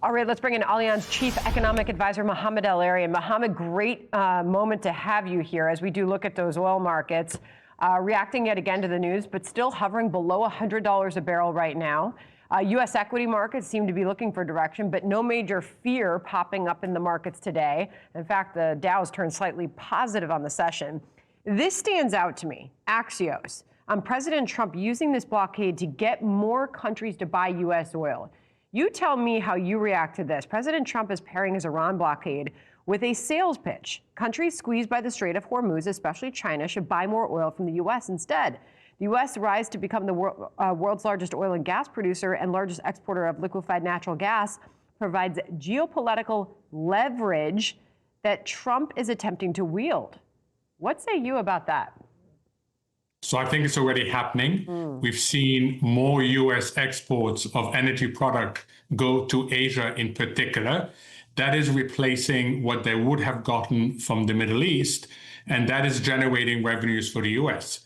All right, let's bring in Allianz Chief Economic Advisor Mohamed El-Erian. Mohamed, great moment to have you here as we do look at those oil markets, reacting yet again to the news, but still hovering below $100 a barrel right now. U.S. equity markets seem to be looking for direction, but no major fear popping up in the markets today. In fact, the Dow's turned slightly positive on the session. This stands out to me, Axios, on President Trump using this blockade to get more countries to buy U.S. oil. You tell me how you react to this. President Trump is pairing his Iran blockade with a sales pitch. Countries squeezed by the Strait of Hormuz, especially China, should buy more oil from the U.S. instead. The U.S. rise to become the world's largest oil and gas producer and largest exporter of liquefied natural gas provides geopolitical leverage that Trump is attempting to wield. What say you about that? So I think it's already happening. We've seen more U.S. exports of energy product go to Asia in particular. That is replacing what they would have gotten from the Middle East, and that is generating revenues for the U.S.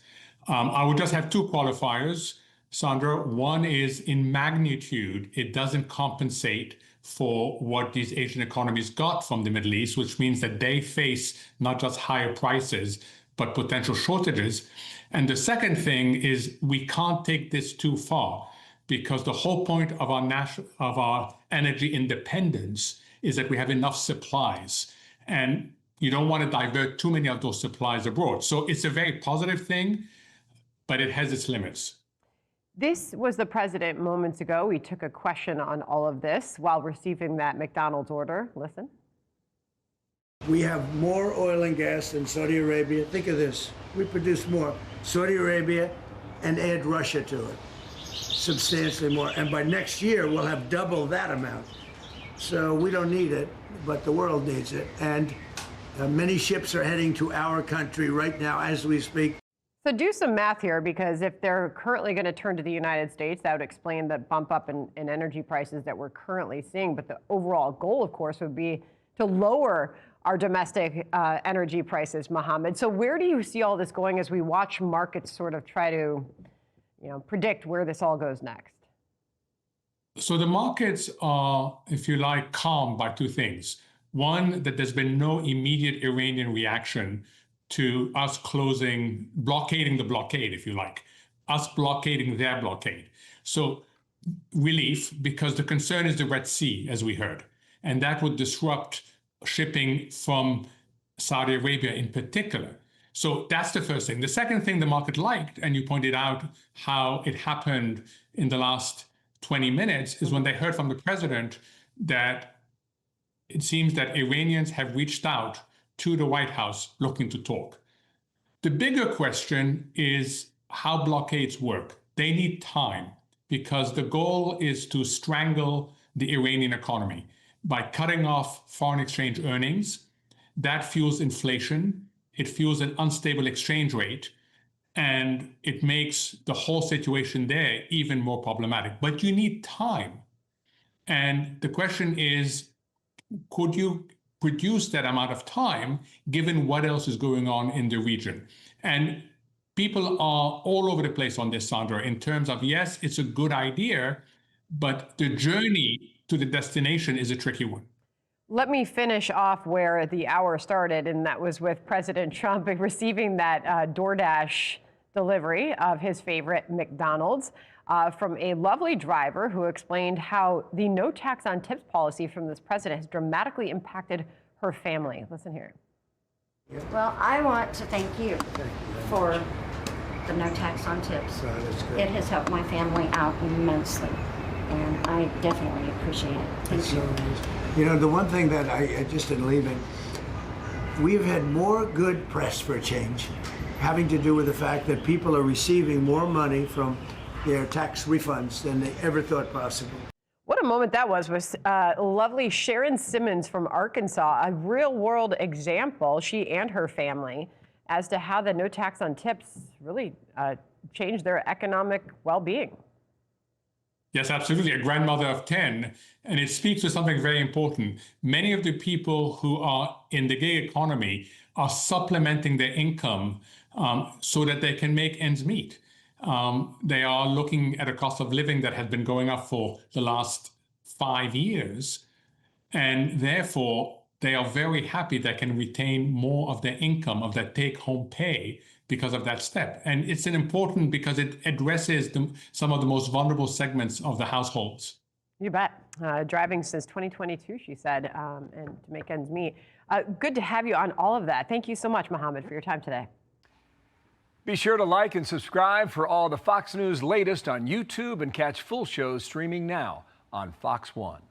I would just have two qualifiers, Sandra. One is in magnitude, it doesn't compensate for what these Asian economies got from the Middle East, which means that they face not just higher prices, but potential shortages. And the second thing is we can't take this too far, because the whole point of our energy independence is that we have enough supplies, and you don't want to divert too many of those supplies abroad. So it's a very positive thing, but it has its limits. This was the president moments ago. We took a question on all of this while receiving that McDonald's order. Listen. We have more oil and gas than Saudi Arabia. Think of this. We produce more. Saudi Arabia, and add Russia to it. Substantially more. And by next year, we'll have double that amount. So we don't need it, but the world needs it. And many ships are heading to our country right now as we speak. So do some math here, because if they're currently going to turn to the United States, that would explain the bump up in energy prices that we're currently seeing. But the overall goal, of course, would be to lower our domestic energy prices, Mohamed. So where do you see all this going as we watch markets sort of try to, predict where this all goes next? So the markets are, if you like, calmed by two things. One, that there's been no immediate Iranian reaction to us blockading the blockade, if you like, us blockading their blockade. So relief, because the concern is the Red Sea, as we heard, and that would disrupt shipping from Saudi Arabia in particular. So that's the first thing. The second thing the market liked, and you pointed out how it happened in the last 20 minutes, is when they heard from the president that it seems that Iranians have reached out to the White House looking to talk. The bigger question is how blockades work. They need time, because the goal is to strangle the Iranian economy by cutting off foreign exchange earnings. That fuels inflation, it fuels an unstable exchange rate, and it makes the whole situation there even more problematic. But you need time. And the question is, could you produce that amount of time given what else is going on in the region? And people are all over the place on this, Sandra, in terms of, yes, it's a good idea, but the journey to the destination is a tricky one. Let me finish off where the hour started, and that was with President Trump receiving that DoorDash delivery of his favorite McDonald's from a lovely driver who explained how the no tax on tips policy from this president has dramatically impacted her family. Listen here. Well, I want to thank you for the no tax on tips. It has helped my family out immensely, and I definitely appreciate it. Thank you. The one thing that I just in leaving, we've had more good press for a change, having to do with the fact that people are receiving more money from their tax refunds than they ever thought possible. What a moment that was lovely Sharon Simmons from Arkansas, a real-world example, she and her family, as to how the no tax on tips really changed their economic well-being. Yes, absolutely. A grandmother of 10. And it speaks to something very important. Many of the people who are in the gig economy are supplementing their income so that they can make ends meet. They are looking at a cost of living that has been going up for the last 5 years. And therefore, they are very happy they can retain more of their income, of their take-home pay, because of that step. And it's an important because it addresses some of the most vulnerable segments of the households. You bet. Driving since 2022, she said, and to make ends meet. Good to have you on all of that. Thank you so much, Mohamed, for your time today. Be sure to like and subscribe for all the Fox News latest on YouTube and catch full shows streaming now on Fox One.